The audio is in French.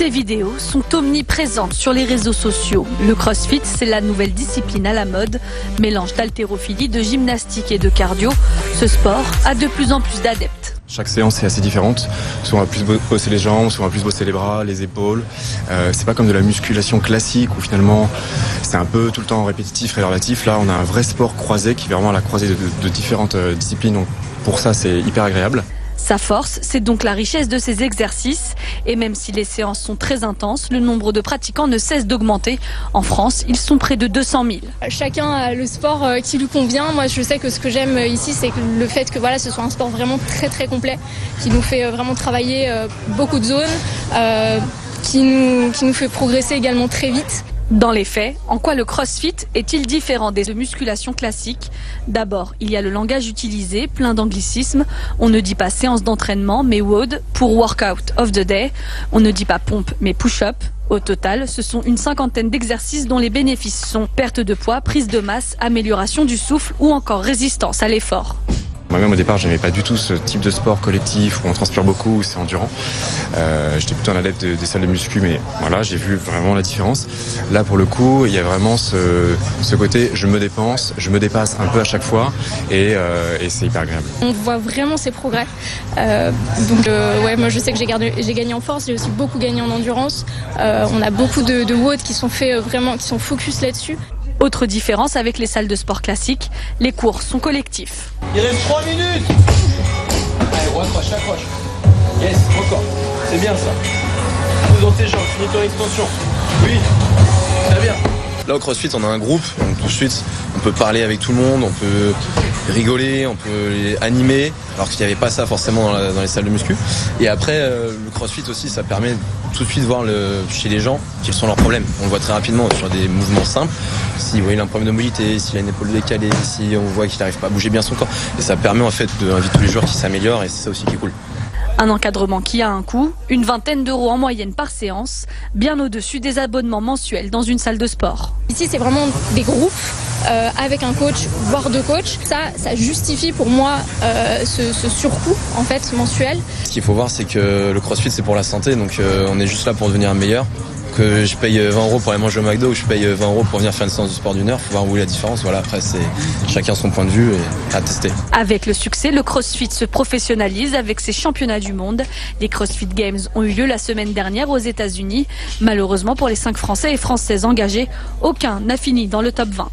Ces vidéos sont omniprésentes sur les réseaux sociaux. Le crossfit, c'est la nouvelle discipline à la mode. Mélange d'haltérophilie, de gymnastique et de cardio. Ce sport a de plus en plus d'adeptes. Chaque séance est assez différente. Soit on va plus bosser les jambes, soit on va plus bosser les bras, les épaules. C'est pas comme de la musculation classique où finalement c'est un peu tout le temps répétitif, réverbatif. Là, on a un vrai sport croisé qui est vraiment à la croisée de différentes disciplines. Donc pour ça, c'est hyper agréable. Sa force, c'est donc la richesse de ses exercices. Et même si les séances sont très intenses, le nombre de pratiquants ne cesse d'augmenter. En France, ils sont près de 200 000. Chacun a le sport qui lui convient. Moi, je sais que ce que j'aime ici, c'est le fait que ce soit un sport vraiment très très complet, qui nous fait vraiment travailler beaucoup de zones, qui nous fait progresser également très vite. Dans les faits, en quoi le crossfit est-il différent des musculations classiques? D'abord, il y a le langage utilisé, plein d'anglicismes. On ne dit pas séance d'entraînement, mais WOD pour Workout of the Day. On ne dit pas pompe, mais push-up. Au total, ce sont une cinquantaine d'exercices dont les bénéfices sont perte de poids, prise de masse, amélioration du souffle ou encore résistance à l'effort. Moi-même au départ, j'aimais pas du tout ce type de sport collectif où on transpire beaucoup, où c'est endurant. J'étais plutôt un adepte des salles de muscu, mais voilà, j'ai vu vraiment la différence. Là, pour le coup, il y a vraiment ce côté, je me dépasse un peu à chaque fois, et c'est hyper agréable. On voit vraiment ses progrès. Moi je sais que j'ai gagné en force, j'ai aussi beaucoup gagné en endurance. On a beaucoup de WOD qui sont faits vraiment, qui sont focus là-dessus. Autre différence avec les salles de sport classiques, les cours sont collectifs. Il reste 3 minutes. Allez, raccroche. Yes, encore. C'est bien ça. Pousse dans tes jambes, finis ton extension. Oui, très bien. Là au CrossFit on a un groupe, donc tout de suite on peut parler avec tout le monde, on peut rigoler, on peut les animer, alors qu'il n'y avait pas ça forcément dans les salles de muscu. Et après le CrossFit aussi ça permet tout de suite de voir chez les gens quels sont leurs problèmes. On le voit très rapidement sur des mouvements simples, s'il a un problème de mobilité, s'il a une épaule décalée, si on voit qu'il n'arrive pas à bouger bien son corps. Et ça permet en fait d'inviter tous les joueurs qui s'améliorent et c'est ça aussi qui est cool. Un encadrement qui a un coût, une vingtaine d'euros en moyenne par séance, bien au-dessus des abonnements mensuels dans une salle de sport. Ici, c'est vraiment des groupes avec un coach, voire deux coachs. Ça justifie pour moi ce surcoût en fait mensuel. Ce qu'il faut voir, c'est que le CrossFit c'est pour la santé, donc on est juste là pour devenir meilleur. Que je paye 20 euros pour aller manger au McDo ou je paye 20 euros pour venir faire une séance de sport d'1 heure, faut voir où est la différence. Voilà, après c'est chacun son point de vue et à tester. Avec le succès, le CrossFit se professionnalise avec ses championnats du monde. Les CrossFit Games ont eu lieu la semaine dernière aux États-Unis. Malheureusement pour les 5 Français et Françaises engagés, aucun n'a fini dans le top 20.